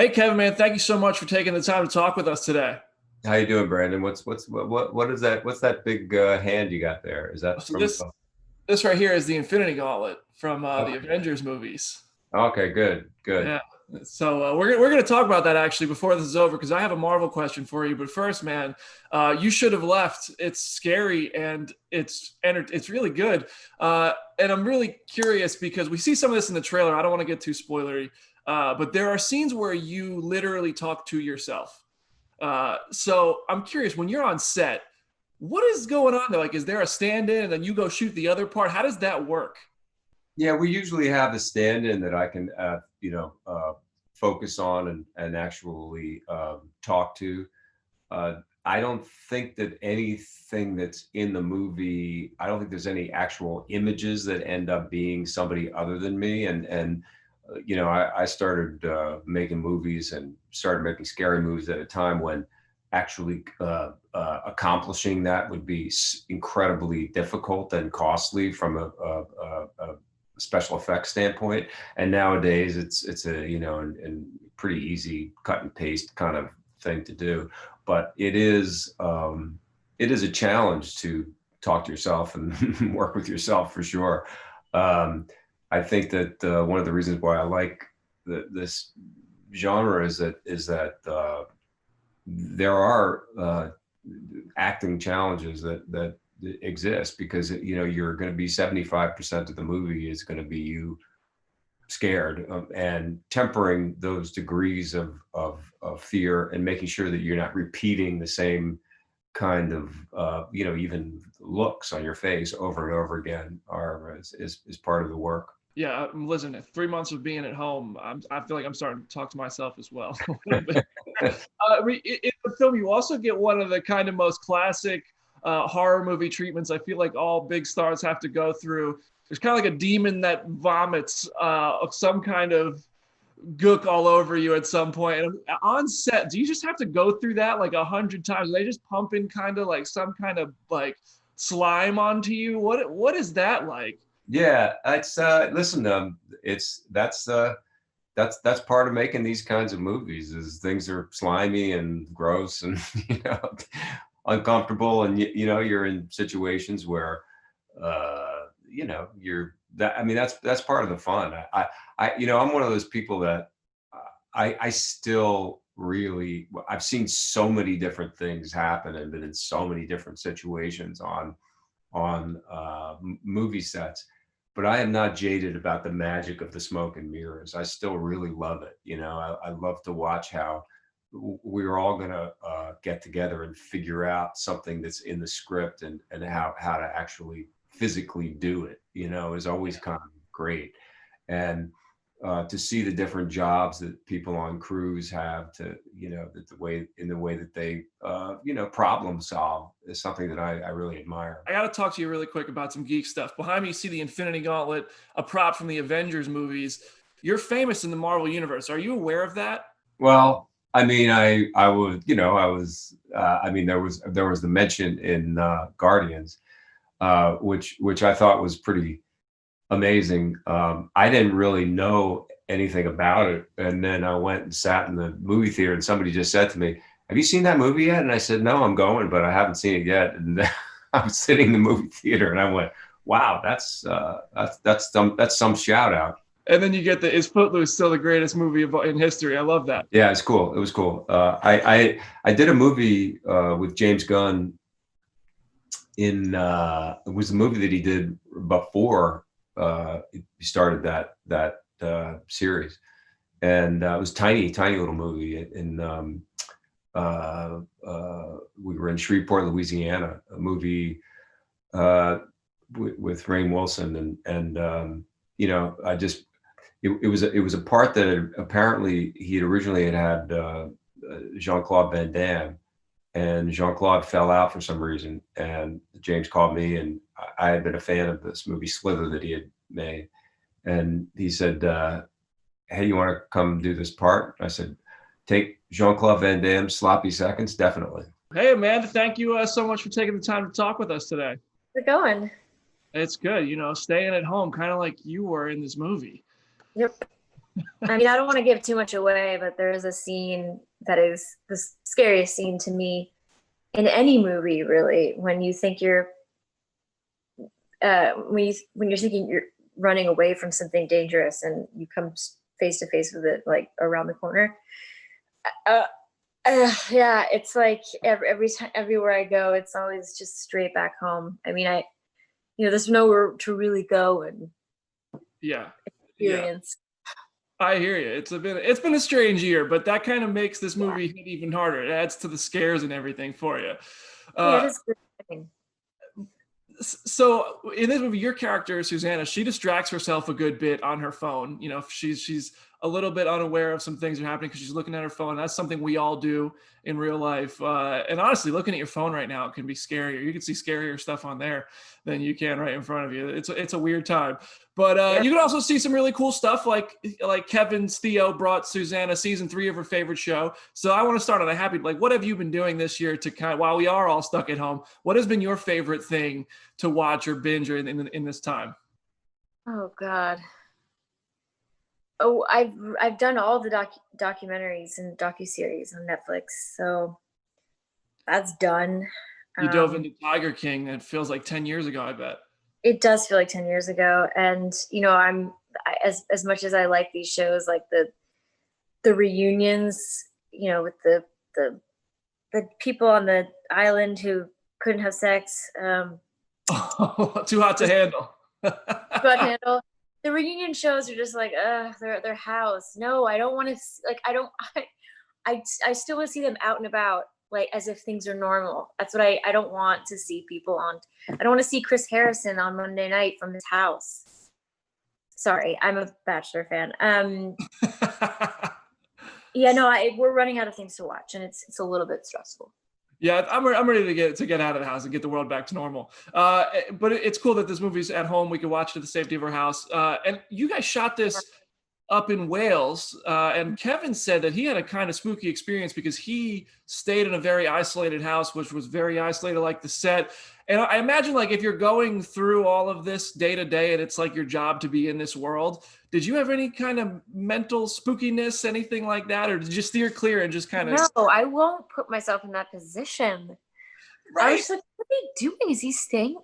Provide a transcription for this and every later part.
Hey, Kevin, man, thank you so much for taking the time to talk with us today. How you doing, Brandon? What is that? What's that big hand you got there? Is that So from? this right here is the Infinity Gauntlet from the Okay. Avengers movies. Okay, good, good. Yeah. So we're gonna talk about that actually before this is over because I have a Marvel question for you. But first, man, you should have left. It's scary and it's really good. And I'm really curious because we see some of this in the trailer. I don't want to get too spoilery, but there are scenes where you literally talk to yourself. So I'm curious, when you're on set, what is going on there? Like, is there a stand-in and then you go shoot the other part? How does that work? Yeah, we usually have a stand-in that I can, focus on and actually talk to. I don't think that anything that's in the movie, I don't think there's any actual images that end up being somebody other than me. I started making movies and started making scary movies at a time when actually accomplishing that would be incredibly difficult and costly from a special effects standpoint. And nowadays, it's a and pretty easy cut and paste kind of thing to do. But it is a challenge to talk to yourself and work with yourself for sure. Um, I think that one of the reasons why I like this genre is that there are acting challenges that exist because you're going to be 75% of the movie is going to be you scared, and tempering those degrees of fear and making sure that you're not repeating the same kind of even looks on your face over and over again is part of the work. Yeah, listen, 3 months of being at home, I feel like I'm starting to talk to myself as well a little bit. In the film, you also get one of the kind of most classic horror movie treatments I feel like all big stars have to go through. There's kind of like a demon that vomits of some kind of gook all over you at some point. And on set, do you just have to go through that like 100 times? Are they just pumping kind of like some kind of like slime onto you? What is that like? Yeah, it's listen, it's that's part of making these kinds of movies is things are slimy and gross and uncomfortable, and you're in situations where you're that. I mean, that's part of the fun. I'm one of those people that I still really, I've seen so many different things happen and been in so many different situations on movie sets, but I am not jaded about the magic of the smoke and mirrors. I still really love it. I love to watch how we're all going to get together and figure out something that's in the script, and how to actually physically do it, is always kind of great. And to see the different jobs that people on crews have to, that the way that they, problem solve is something that I really admire. I got to talk to you really quick about some geek stuff. Behind me, you see the Infinity Gauntlet, a prop from the Avengers movies. You're famous in the Marvel universe. Are you aware of that? Well, I mean, I was, I was, I mean, there was the mention in Guardians, which I thought was pretty amazing. I didn't really know anything about it, and then I went and sat in the movie theater, and somebody just said to me, "Have you seen that movie yet?" And I said, "No, I'm going, but I haven't seen it yet." And I'm sitting in the movie theater, and I went, "Wow, that's some shout out." And then you get the Is Footloose still the greatest movie in history? I love that. Yeah, it's cool. It was cool. I did a movie with James Gunn it was a movie that he did before he started that series, and it was tiny little movie. And we were in Shreveport, Louisiana, a movie with Rainn Wilson, and I just it was a part that apparently he had originally had Jean-Claude Van Damme, and Jean-Claude fell out for some reason. And James called me, and I had been a fan of this movie Slither that he had made, and he said, "Hey, you want to come do this part?" I said, "Take Jean-Claude Van Damme sloppy seconds, definitely." Hey, Amanda, thank you so much for taking the time to talk with us today. We're going. It's good, staying at home, kind of like you were in this movie. Yep. I mean, I don't want to give too much away, but there is a scene that is the scariest scene to me in any movie, really, when you think when you're thinking you're running away from something dangerous and you come face to face with it, like around the corner. Uh, yeah, it's like every time, everywhere I go, it's always just straight back home. I mean, there's nowhere to really go and Yeah. experience. I hear you. It's been a strange year, but that kind of makes this movie hit even harder. It adds to the scares and everything for you. Yeah, it is good. So in this movie, your character, Susanna, she distracts herself a good bit on her phone. She's a little bit unaware of some things that are happening because she's looking at her phone. That's something we all do in real life. And honestly, looking at your phone right now, it can be scarier. You can see scarier stuff on there than you can right in front of you. It's a weird time. But you can also see some really cool stuff like Kevin's Theo brought Susanna season 3 of her favorite show. So I want to start on a happy, what have you been doing this year to while we are all stuck at home, what has been your favorite thing to watch or binge in this time? Oh God. Oh, I've done all the documentaries and docuseries on Netflix, so that's done. You dove into Tiger King. It feels like 10 years ago, I bet. It does feel like 10 years ago. And, as much as I like these shows, like the reunions, with the people on the island who couldn't have sex. Too hot to handle. Too hot to handle. The reunion shows are just like, they're at their house. No, I don't want to, I still want to see them out and about, like as if things are normal. That's what I don't want to see people on. I don't want to see Chris Harrison on Monday night from his house. Sorry, I'm a Bachelor fan. Yeah, no, we're running out of things to watch, and it's a little bit stressful. Yeah, I'm ready to get out of the house and get the world back to normal. But it's cool that this movie's at home. We can watch it at the safety of our house. And you guys shot this up in Wales. And Kevin said that he had a kind of spooky experience because he stayed in a very isolated house, which was very isolated, like the set. And I imagine, like, if you're going through all of this day to day and it's like your job to be in this world, did you have any kind of mental spookiness, anything like that? Or did you steer clear and just kind of... No, I won't put myself in that position. Right. I was just like, what are they doing? Is he staying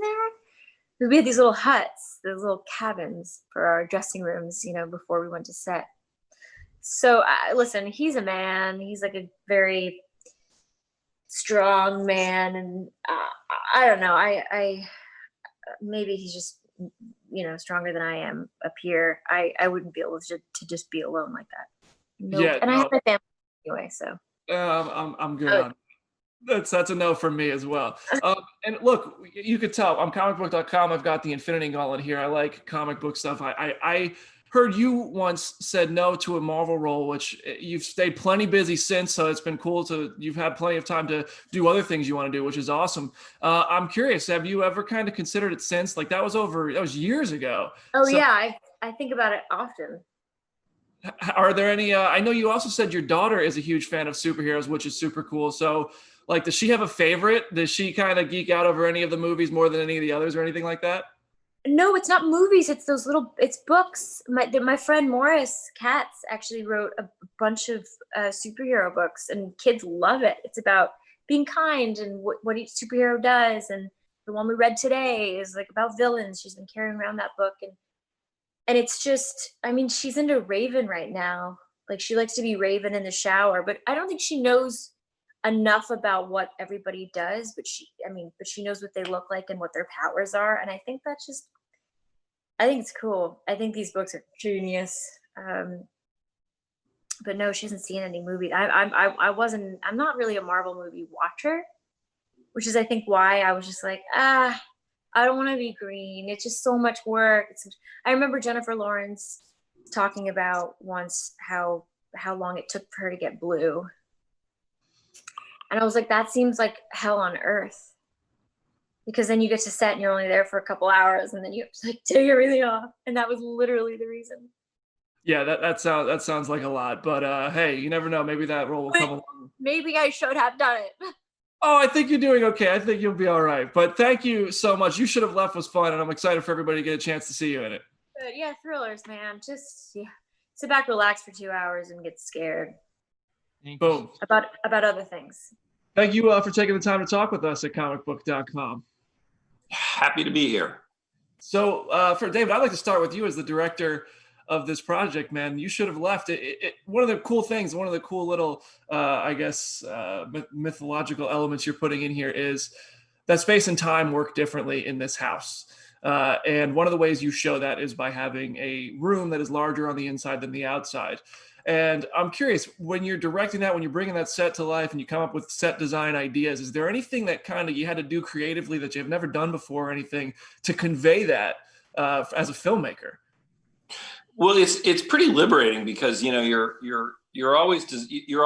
there? We had these little huts, those little cabins for our dressing rooms, before we went to set. So listen, he's a man. He's like a very strong man. And I don't know. I maybe he's just, stronger than I am up here. I wouldn't be able to just be alone like that. Nope. Yeah, and I have my family anyway, so. I'm good on it. That's a no from me as well. And look, you could tell I'm Comicbook.com. I've got the Infinity Gauntlet here. I like comic book stuff. I heard you once said no to a Marvel role, which you've stayed plenty busy since. So it's been cool you've had plenty of time to do other things you want to do, which is awesome. I'm curious, have you ever kind of considered it since? Like that was years ago. Oh, so, yeah. I think about it often. Are there any, I know you also said your daughter is a huge fan of superheroes, which is super cool. So like, does she have a favorite? Does she kind of geek out over any of the movies more than any of the others or anything like that? No, it's not movies. It's it's books. My friend Morris Katz actually wrote a bunch of superhero books, and kids love it. It's about being kind and what each superhero does. And the one we read today is like about villains. She's been carrying around that book. And it's just, I mean, she's into Raven right now. Like she likes to be Raven in the shower, but I don't think she knows enough about what everybody does, but she knows what they look like and what their powers are. And I think I think it's cool. I think these books are genius. But no, she hasn't seen any movies. I'm not really a Marvel movie watcher, which is I think why I was just like, I don't want to be green. It's just so much work. I remember Jennifer Lawrence talking about once how long it took for her to get blue. And I was like, that seems like hell on earth. Because then you get to set and you're only there for a couple hours and then you have to like take everything off. And that was literally the reason. Yeah, that sounds like a lot. But hey, you never know. Maybe that role will come along. Maybe I should have done it. Oh, I think you're doing okay. I think you'll be all right. But thank you so much. You Should Have Left was fun, and I'm excited for everybody to get a chance to see you in it. But yeah, thrillers, man. Just, yeah. sit back, relax for 2 hours, and get scared. Boom. About other things. Thank you for taking the time to talk with us at Comicbook.com. Happy to be here. So for David, I'd like to start with you as the director of this project, man. You should have left. One of the cool things, one of the cool little, mythological elements you're putting in here is that space and time work differently in this house. And one of the ways you show that is by having a room that is larger on the inside than the outside. And I'm curious, when you're directing that, when you're bringing that set to life and you come up with set design ideas, is there anything that kind of you had to do creatively that you've never done before or anything to convey that as a filmmaker? Well, it's pretty liberating because, you know, you're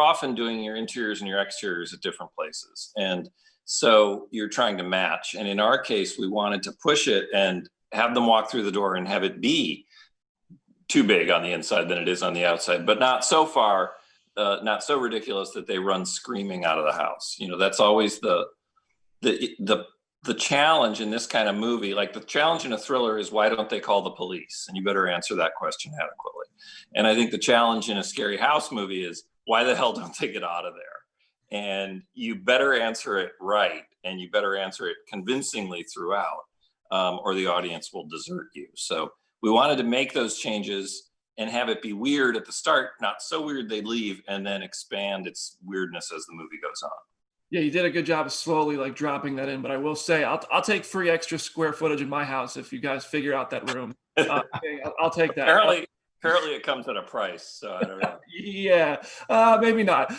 often doing your interiors and your exteriors at different places. And so you're trying to match. And in our case, we wanted to push it and have them walk through the door and have it be too big on the inside than it is on the outside, but not so far, not so ridiculous that they run screaming out of the house. You know, that's always the challenge in this kind of movie. Like the challenge in a thriller is, why don't they call the police? And you better answer that question adequately. And I think the challenge in a scary house movie is, why the hell don't they get out of there? And you better answer it right, and you better answer it convincingly throughout, or the audience will desert you. So we wanted to make those changes and have it be weird at the start, not so weird they leave, and then expand its weirdness as the movie goes on. Yeah, you did a good job of slowly like dropping that in, but I will say I'll take free extra square footage in my house if you guys figure out that room. I'll take that. Apparently it comes at a price, so I don't know. Yeah, maybe not.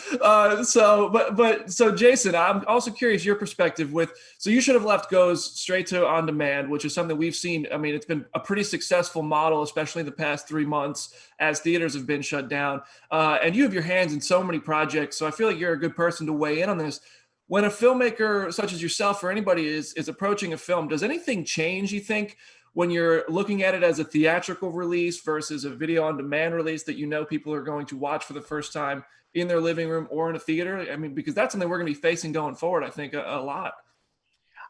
So Jason, I'm also curious your perspective with, so You Should Have Left goes straight to on demand, which is something we've seen. I mean, it's been a pretty successful model, especially in the past 3 months as theaters have been shut down. And you have your hands in so many projects, so I feel like you're a good person to weigh in on this. When a filmmaker such as yourself or anybody is approaching a film, does anything change, you think, when you're looking at it as a theatrical release versus a video on demand release that you know people are going to watch for the first time in their living room or in a theater? I mean, because that's something we're going to be facing going forward, I think, a lot.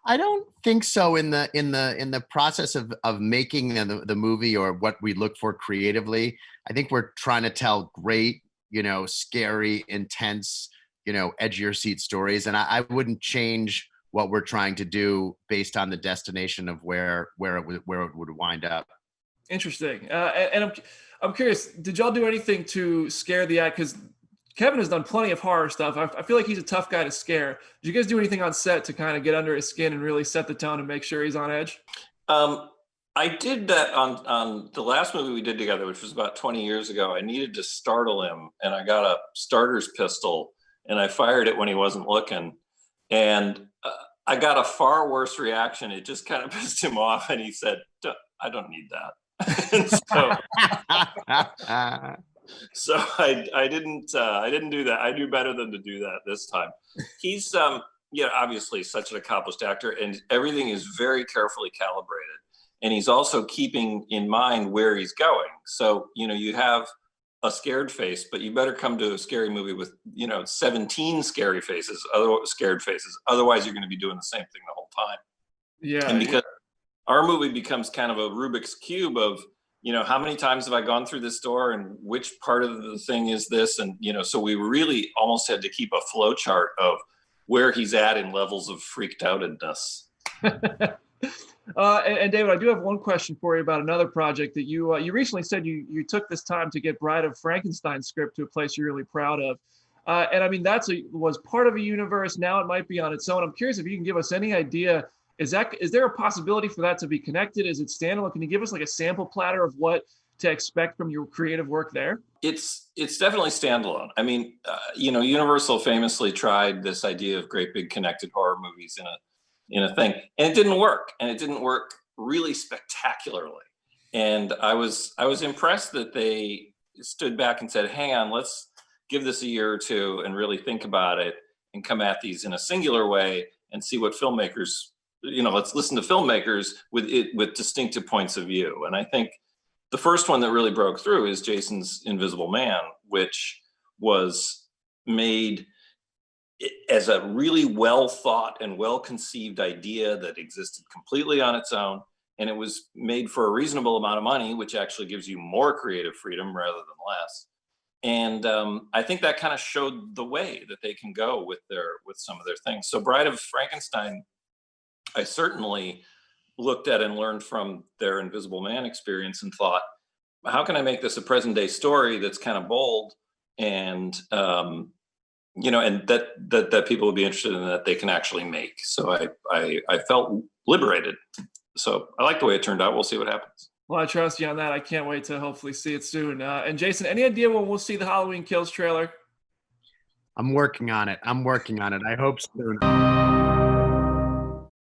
I don't think so. In the process of making the movie or what we look for creatively, I think we're trying to tell great, you know, scary, intense, you know, edge of your seat stories, and I wouldn't change what we're trying to do based on the destination of where it would wind up. Interesting. And I'm curious, did y'all do anything to scare the act? Because Kevin has done plenty of horror stuff. I feel like he's a tough guy to scare. Did you guys do anything on set to kind of get under his skin and really set the tone and make sure he's on edge? I did that on the last movie we did together, which was about 20 years ago. I needed to startle him, and I got a starter's pistol, and I fired it when he wasn't looking. And I got a far worse reaction. It just kind of pissed him off, and he said, "I don't need that." so I didn't do that. I knew better than to do that this time. He's obviously such an accomplished actor, and everything is very carefully calibrated. And he's also keeping in mind where he's going. So, you know, you have a scared face, but you better come to a scary movie with, 17 scared faces. Otherwise, you're going to be doing the same thing the whole time. Yeah. And because our movie becomes kind of a Rubik's Cube of, how many times have I gone through this door and which part of the thing is this? And, so we really almost had to keep a flow chart of where he's at in levels of freaked outedness. And David, I do have one question for you about another project that you recently said you took this time to get Bride of Frankenstein's script to a place you're really proud of. And I mean, was part of a universe. Now it might be on its own. I'm curious if you can give us any idea. Is there a possibility for that to be connected? Is it standalone? Can you give us like a sample platter of what to expect from your creative work there? It's definitely standalone. I mean, Universal famously tried this idea of great big connected horror movies in a thing, and it didn't work, and it didn't work really spectacularly. And I was impressed that they stood back and said, hang on, let's give this a year or two and really think about it and come at these in a singular way and see what filmmakers, let's listen to filmmakers with distinctive points of view. And I think the first one that really broke through is Jason's Invisible Man, which was made as a really well thought and well conceived idea that existed completely on its own. and it was made for a reasonable amount of money, which actually gives you more creative freedom rather than less. And I think that kind of showed the way that they can go with some of their things. So Bride of Frankenstein, I certainly looked at and learned from their Invisible Man experience and thought, how can I make this a present day story that's kind of bold and and that people would be interested in, that they can actually make. So I felt liberated. So I like the way it turned out. We'll see what happens. Well, I trust you on that. I can't wait to hopefully see it soon. And Jason, any idea when we'll see the Halloween Kills trailer? I'm working on it. I hope soon.